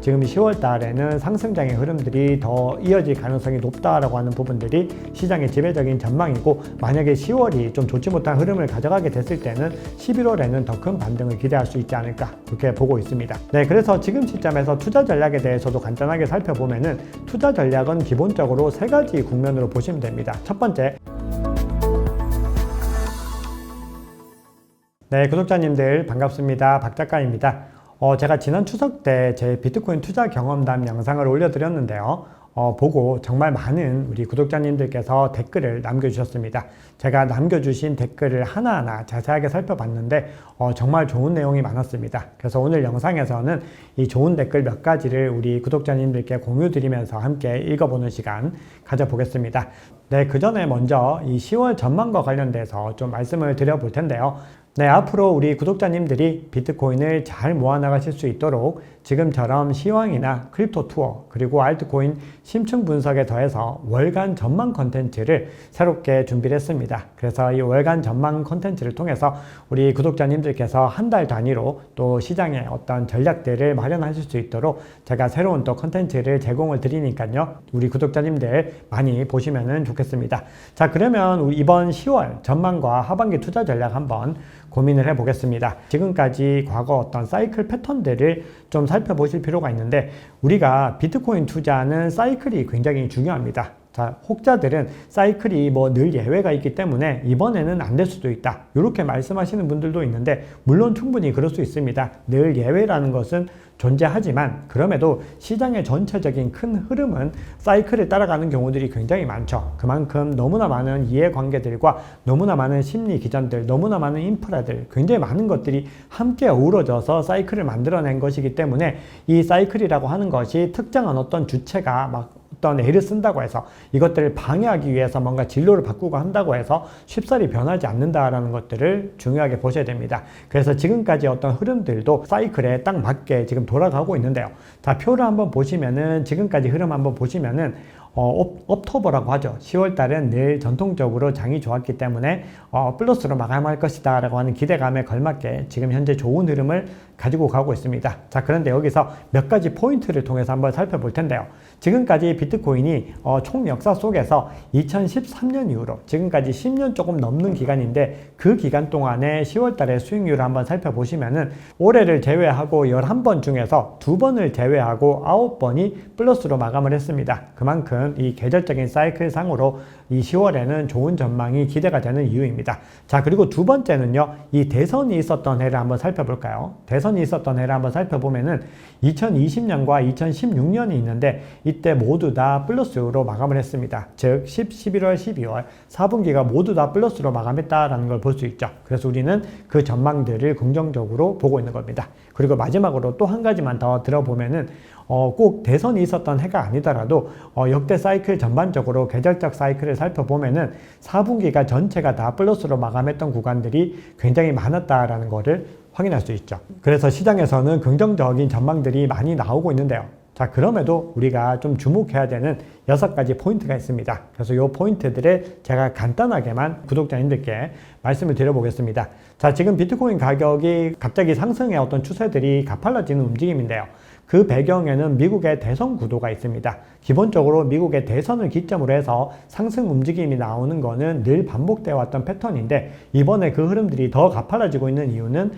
지금 10월 달에는 상승장의 흐름들이 더 이어질 가능성이 높다라고 하는 부분들이 시장의 지배적인 전망이고, 만약에 10월이 좀 좋지 못한 흐름을 가져가게 됐을 때는 11월에는 더 큰 반등을 기대할 수 있지 않을까, 그렇게 보고 있습니다. 네, 그래서 지금 시점에서 투자 전략에 대해서도 간단하게 살펴보면은, 투자 전략은 기본적으로 세 가지 국면으로 보시면 됩니다. 첫 번째, 네, 구독자님들 반갑습니다. 박 작가입니다. 제가 지난 추석 때 제 비트코인 투자 경험담 영상을 올려드렸는데요. 보고 정말 많은 우리 구독자님들께서 댓글을 남겨주셨습니다. 제가 남겨주신 댓글을 하나하나 자세하게 살펴봤는데 정말 좋은 내용이 많았습니다. 그래서 오늘 영상에서는 이 좋은 댓글 몇 가지를 우리 구독자님들께 공유드리면서 함께 읽어보는 시간 가져보겠습니다. 네, 그 전에 먼저 이 10월 전망과 관련돼서 좀 말씀을 드려볼 텐데요. 네, 앞으로 우리 구독자님들이 비트코인을 잘 모아나가실 수 있도록 지금처럼 시황이나 크립토 투어, 그리고 알트코인 심층 분석에 더해서 월간 전망 컨텐츠를 새롭게 준비를 했습니다. 그래서 이 월간 전망 컨텐츠를 통해서 우리 구독자님들께서 한 달 단위로 또 시장의 어떤 전략들을 마련하실 수 있도록 제가 새로운 또 컨텐츠를 제공을 드리니까요. 우리 구독자님들 많이 보시면 좋겠습니다. 자, 그러면 우리 이번 10월 전망과 하반기 투자 전략 한번 고민을 해보겠습니다. 지금까지 과거 어떤 사이클 패턴들을 좀 살펴보실 필요가 있는데, 우리가 비트코인 투자는 사이클이 굉장히 중요합니다. 자, 혹자들은 사이클이 늘 예외가 있기 때문에 이번에는 안 될 수도 있다, 이렇게 말씀하시는 분들도 있는데, 물론 충분히 그럴 수 있습니다. 늘 예외라는 것은 존재하지만, 그럼에도 시장의 전체적인 큰 흐름은 사이클을 따라가는 경우들이 굉장히 많죠. 그만큼 너무나 많은 이해관계들과 너무나 많은 심리 기전들, 너무나 많은 인프라들, 굉장히 많은 것들이 함께 어우러져서 사이클을 만들어낸 것이기 때문에, 이 사이클이라고 하는 것이 특정한 어떤 주체가 막 어떤 애를 쓴다고 해서, 이것들을 방해하기 위해서 뭔가 진로를 바꾸고 한다고 해서 쉽사리 변하지 않는다라는 것들을 중요하게 보셔야 됩니다. 그래서 지금까지 어떤 흐름들도 사이클에 딱 맞게 지금 돌아가고 있는데요. 자, 표를 한번 보시면은, 지금까지 흐름 한번 보시면은 옵토버라고 하죠. 10월 달은 늘 전통적으로 장이 좋았기 때문에 플러스로 마감할 것이다 라고 하는 기대감에 걸맞게 지금 현재 좋은 흐름을 가지고 가고 있습니다. 자, 그런데 여기서 몇 가지 포인트를 통해서 한번 살펴볼 텐데요. 지금까지 비트코인이 총 역사 속에서 2013년 이후로 지금까지 10년 조금 넘는 기간인데, 그 기간 동안에 10월 달의 수익률을 한번 살펴보시면은, 올해를 제외하고 11번 중에서 2번을 제외하고 9번이 플러스로 마감을 했습니다. 그만큼 이 계절적인 사이클 상으로 이 10월에는 좋은 전망이 기대가 되는 이유입니다. 자, 그리고 두 번째는요, 이 대선이 있었던 해를 한번 살펴볼까요? 대선이 있었던 해를 한번 살펴보면은 2020년과 2016년이 있는데, 이때 모두 다 플러스로 마감을 했습니다. 즉 11월, 12월 4분기가 모두 다 플러스로 마감했다라는 걸 볼 수 있죠. 그래서 우리는 그 전망들을 긍정적으로 보고 있는 겁니다. 그리고 마지막으로 또 한 가지만 더 들어보면은, 꼭 대선이 있었던 해가 아니더라도 역대 사이클 전반적으로 계절적 사이클을 살펴보면은 4분기가 전체가 다 플러스로 마감했던 구간들이 굉장히 많았다라는 것을 확인할 수 있죠. 그래서 시장에서는 긍정적인 전망들이 많이 나오고 있는데요. 자, 그럼에도 우리가 좀 주목해야 되는 6가지 포인트가 있습니다. 그래서 이 포인트들을 제가 간단하게만 구독자님들께 말씀을 드려보겠습니다. 자, 지금 비트코인 가격이 갑자기 상승의 어떤 추세들이 가팔라지는 움직임인데요. 그 배경에는 미국의 대선 구도가 있습니다. 기본적으로 미국의 대선을 기점으로 해서 상승 움직임이 나오는 거는 늘 반복되어 왔던 패턴인데, 이번에 그 흐름들이 더 가팔라지고 있는 이유는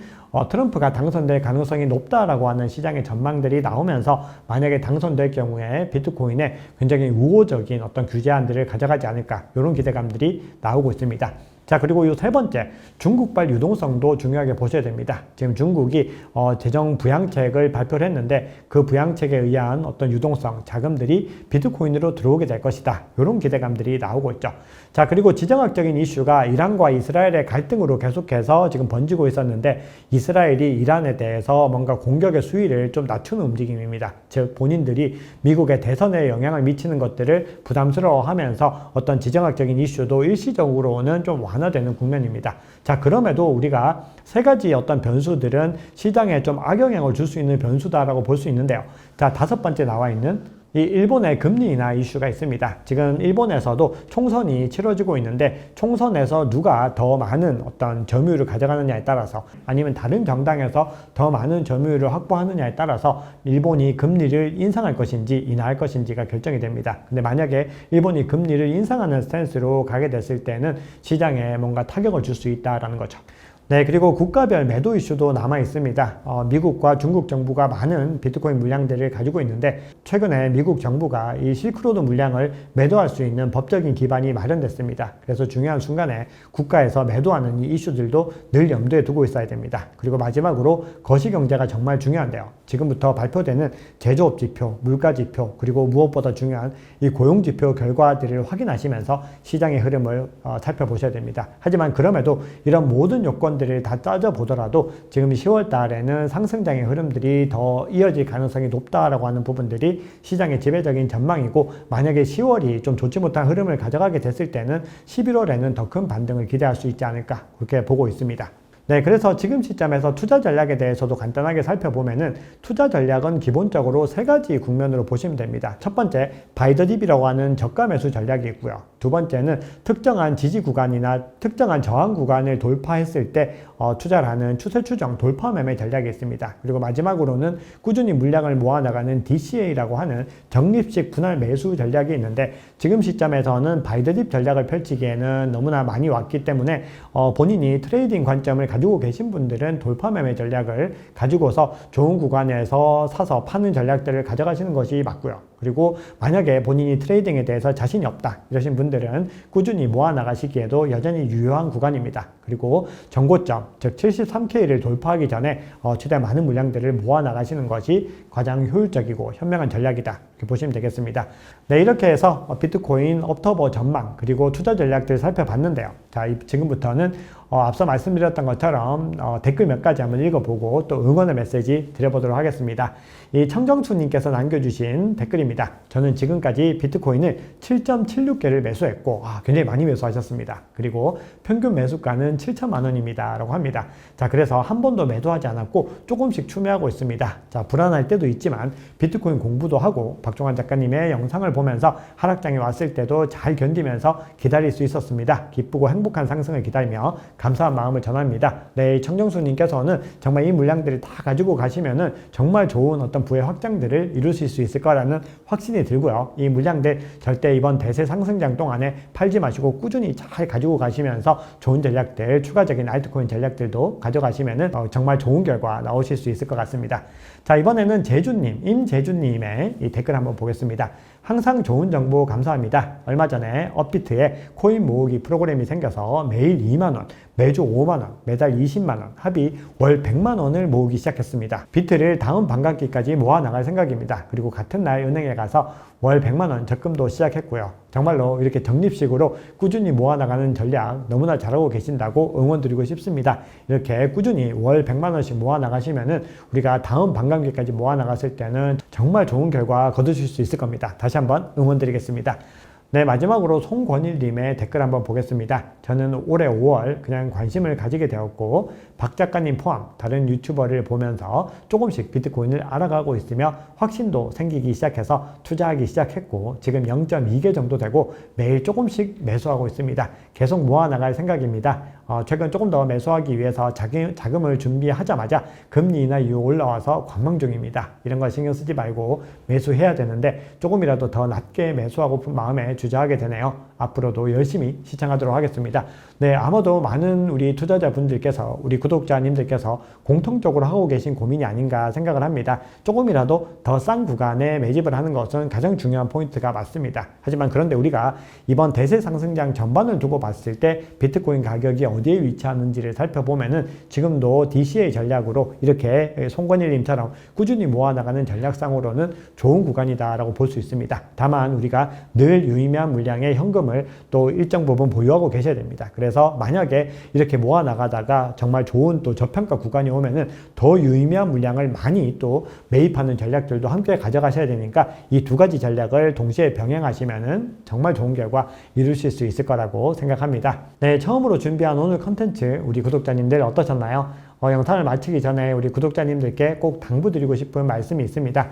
트럼프가 당선될 가능성이 높다라고 하는 시장의 전망들이 나오면서, 만약에 당선될 경우에 비트코인에 굉장히 우호적인 어떤 규제안들을 가져가지 않을까, 이런 기대감들이 나오고 있습니다. 자, 그리고 이 세 번째, 중국발 유동성도 중요하게 보셔야 됩니다. 지금 중국이 재정 부양책을 발표를 했는데, 그 부양책에 의한 어떤 유동성, 자금들이 비트코인으로 들어오게 될 것이다, 이런 기대감들이 나오고 있죠. 자, 그리고 지정학적인 이슈가 이란과 이스라엘의 갈등으로 계속해서 지금 번지고 있었는데, 이스라엘이 이란에 대해서 뭔가 공격의 수위를 좀 낮추는 움직임입니다. 즉, 본인들이 미국의 대선에 영향을 미치는 것들을 부담스러워하면서 어떤 지정학적인 이슈도 일시적으로는 좀 완화되는 국면입니다. 자, 그럼에도 우리가 세 가지 어떤 변수들은 시장에 좀 악영향을 줄 수 있는 변수다라고 볼 수 있는데요. 자, 5번째 나와 있는 이 일본의 금리 인하 이슈가 있습니다. 지금 일본에서도 총선이 치러지고 있는데 총선에서 누가 더 많은 어떤 점유율을 가져가느냐에 따라서 아니면 다른 정당에서 더 많은 점유율을 확보하느냐에 따라서 일본이 금리를 인상할 것인지 인하할 것인지가 결정이 됩니다. 근데 만약에 일본이 금리를 인상하는 스탠스로 가게 됐을 때는 시장에 뭔가 타격을 줄 수 있다라는 거죠. 네, 그리고 국가별 매도 이슈도 남아 있습니다. 미국과 중국 정부가 많은 비트코인 물량들을 가지고 있는데 최근에 미국 정부가 이 실크로드 물량을 매도할 수 있는 법적인 기반이 마련됐습니다. 그래서 중요한 순간에 국가에서 매도하는 이 이슈들도 늘 염두에 두고 있어야 됩니다. 그리고 마지막으로 거시경제가 정말 중요한데요. 지금부터 발표되는 제조업 지표, 물가 지표, 그리고 무엇보다 중요한 이 고용 지표 결과들을 확인하시면서 시장의 흐름을 살펴보셔야 됩니다. 하지만 그럼에도 이런 모든 요건들을 다 따져보더라도 지금 10월 달에는 상승장의 흐름들이 더 이어질 가능성이 높다라고 하는 부분들이 시장의 지배적인 전망이고, 만약에 10월이 좀 좋지 못한 흐름을 가져가게 됐을 때는 11월에는 더 큰 반등을 기대할 수 있지 않을까, 그렇게 보고 있습니다. 네, 그래서 지금 시점에서 투자 전략에 대해서도 간단하게 살펴보면은 투자 전략은 기본적으로 세 가지 국면으로 보시면 됩니다. 첫 번째, 바이 더 딥이라고 하는 저가 매수 전략이 있고요. 두 번째는 특정한 지지 구간이나 특정한 저항 구간을 돌파했을 때 투자를 하는 추세 추정 돌파 매매 전략이 있습니다. 그리고 마지막으로는 꾸준히 물량을 모아나가는 DCA라고 하는 적립식 분할 매수 전략이 있는데, 지금 시점에서는 바이 더 딥 전략을 펼치기에는 너무나 많이 왔기 때문에 본인이 트레이딩 관점을 가지고 계신 분들은 돌파 매매 전략을 가지고서 좋은 구간에서 사서 파는 전략들을 가져가시는 것이 맞고요. 그리고 만약에 본인이 트레이딩에 대해서 자신이 없다 이러신 분들은 꾸준히 모아 나가시기에도 여전히 유효한 구간입니다. 그리고 정고점, 즉 73K를 돌파하기 전에 최대한 많은 물량들을 모아 나가시는 것이 가장 효율적이고 현명한 전략이다, 이렇게 보시면 되겠습니다. 네, 이렇게 해서 비트코인 옥토버 전망 그리고 투자 전략들 살펴봤는데요. 자, 지금부터는 앞서 말씀드렸던 것처럼 댓글 몇 가지 한번 읽어보고 또 응원의 메시지 드려보도록 하겠습니다. 이 청정수님께서 남겨주신 댓글입니다. 저는 지금까지 비트코인을 7.76개를 매수했고 굉장히 많이 매수하셨습니다. 그리고 평균 매수가는 7천만 원입니다 라고 합니다. 자, 그래서 한 번도 매도하지 않았고 조금씩 추매하고 있습니다. 자, 불안할 때도 있지만 비트코인 공부도 하고 박종환 작가님의 영상을 보면서 하락장이 왔을 때도 잘 견디면서 기다릴 수 있었습니다. 기쁘고 행복한 상승을 기다리며 감사한 마음을 전합니다. 네, 청정수님께서는 정말 이 물량들을 다 가지고 가시면은 정말 좋은 어떤 부의 확장들을 이루실 수 있을 거라는 확신이 들고요. 이 물량들 절대 이번 대세 상승장 동안에 팔지 마시고 꾸준히 잘 가지고 가시면서 좋은 전략들, 추가적인 알트코인 전략들도 가져가시면은 정말 좋은 결과 나오실 수 있을 것 같습니다. 자, 이번에는 제주님, 임제주님의 이 댓글 한번 보겠습니다. 항상 좋은 정보 감사합니다. 얼마 전에 업비트에 코인 모으기 프로그램이 생겨서 매일 2만원, 매주 5만원, 매달 20만원, 합의 월 100만원을 모으기 시작했습니다. 비트를 다음 반감기까지 모아 나갈 생각입니다. 그리고 같은 날 은행에 가서 월 100만원 적금도 시작했고요. 정말로 이렇게 적립식으로 꾸준히 모아나가는 전략 너무나 잘하고 계신다고 응원드리고 싶습니다. 이렇게 꾸준히 월 100만원씩 모아나가시면은 우리가 다음 반감기까지 모아나갔을 때는 정말 좋은 결과 거두실 수 있을 겁니다. 다시 한번 응원드리겠습니다. 네, 마지막으로 송권일님의 댓글 한번 보겠습니다. 저는 올해 5월 그냥 관심을 가지게 되었고 박 작가님 포함 다른 유튜버를 보면서 조금씩 비트코인을 알아가고 있으며 확신도 생기기 시작해서 투자하기 시작했고 지금 0.2개 정도 되고 매일 조금씩 매수하고 있습니다. 계속 모아나갈 생각입니다. 최근 조금 더 매수하기 위해서 자금을 준비하자마자 금리 인하 이후 올라와서 관망 중입니다. 이런 거 신경 쓰지 말고 매수해야 되는데 조금이라도 더 낮게 매수하고픈 마음에 주저하게 되네요. 앞으로도 열심히 시청하도록 하겠습니다. 네, 아마도 많은 우리 투자자분들께서, 우리 구독자님들께서 공통적으로 하고 계신 고민이 아닌가 생각을 합니다. 조금이라도 더 싼 구간에 매집을 하는 것은 가장 중요한 포인트가 맞습니다. 하지만 그런데 우리가 이번 대세 상승장 전반을 두고 봤을 때 비트코인 가격이 어디에 위치하는지를 살펴보면은 지금도 DCA 전략으로 이렇게 송건일님처럼 꾸준히 모아나가는 전략상으로는 좋은 구간이다라고 볼 수 있습니다. 다만 우리가 늘 유의미한 물량의 현금을 또 일정 부분 보유하고 계셔야 됩니다. 그래서 만약에 이렇게 모아나가다가 정말 좋은 또 저평가 구간이 오면은 더 유의미한 물량을 많이 또 매입하는 전략들도 함께 가져가셔야 되니까 이 두 가지 전략을 동시에 병행하시면은 정말 좋은 결과 이루실 수 있을 거라고 생각합니다. 네, 처음으로 준비한 오늘 컨텐츠 우리 구독자님들 어떠셨나요? 영상을 마치기 전에 우리 구독자님들께 꼭 당부드리고 싶은 말씀이 있습니다.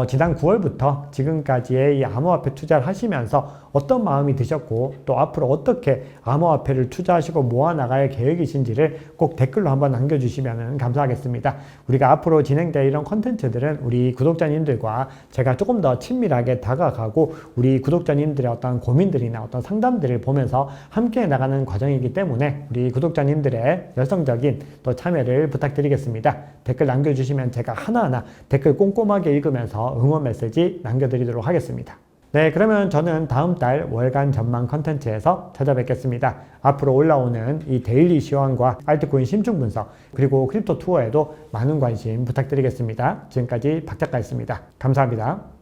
지난 9월부터 지금까지의 이 암호화폐 투자를 하시면서 어떤 마음이 드셨고 또 앞으로 어떻게 암호화폐를 투자하시고 모아나갈 계획이신지를 꼭 댓글로 한번 남겨주시면 감사하겠습니다. 우리가 앞으로 진행될 이런 컨텐츠들은 우리 구독자님들과 제가 조금 더 친밀하게 다가가고 우리 구독자님들의 어떤 고민들이나 어떤 상담들을 보면서 함께 나가는 과정이기 때문에 우리 구독자님들의 열성적인 또 참여를 부탁드리겠습니다. 댓글 남겨주시면 제가 하나하나 댓글 꼼꼼하게 읽으면서 응원 메시지 남겨드리도록 하겠습니다. 네, 그러면 저는 다음 달 월간 전망 컨텐츠에서 찾아뵙겠습니다. 앞으로 올라오는 이 데일리 시황과 알트코인 심층 분석 그리고 크립토 투어에도 많은 관심 부탁드리겠습니다. 지금까지 박 작가였습니다. 감사합니다.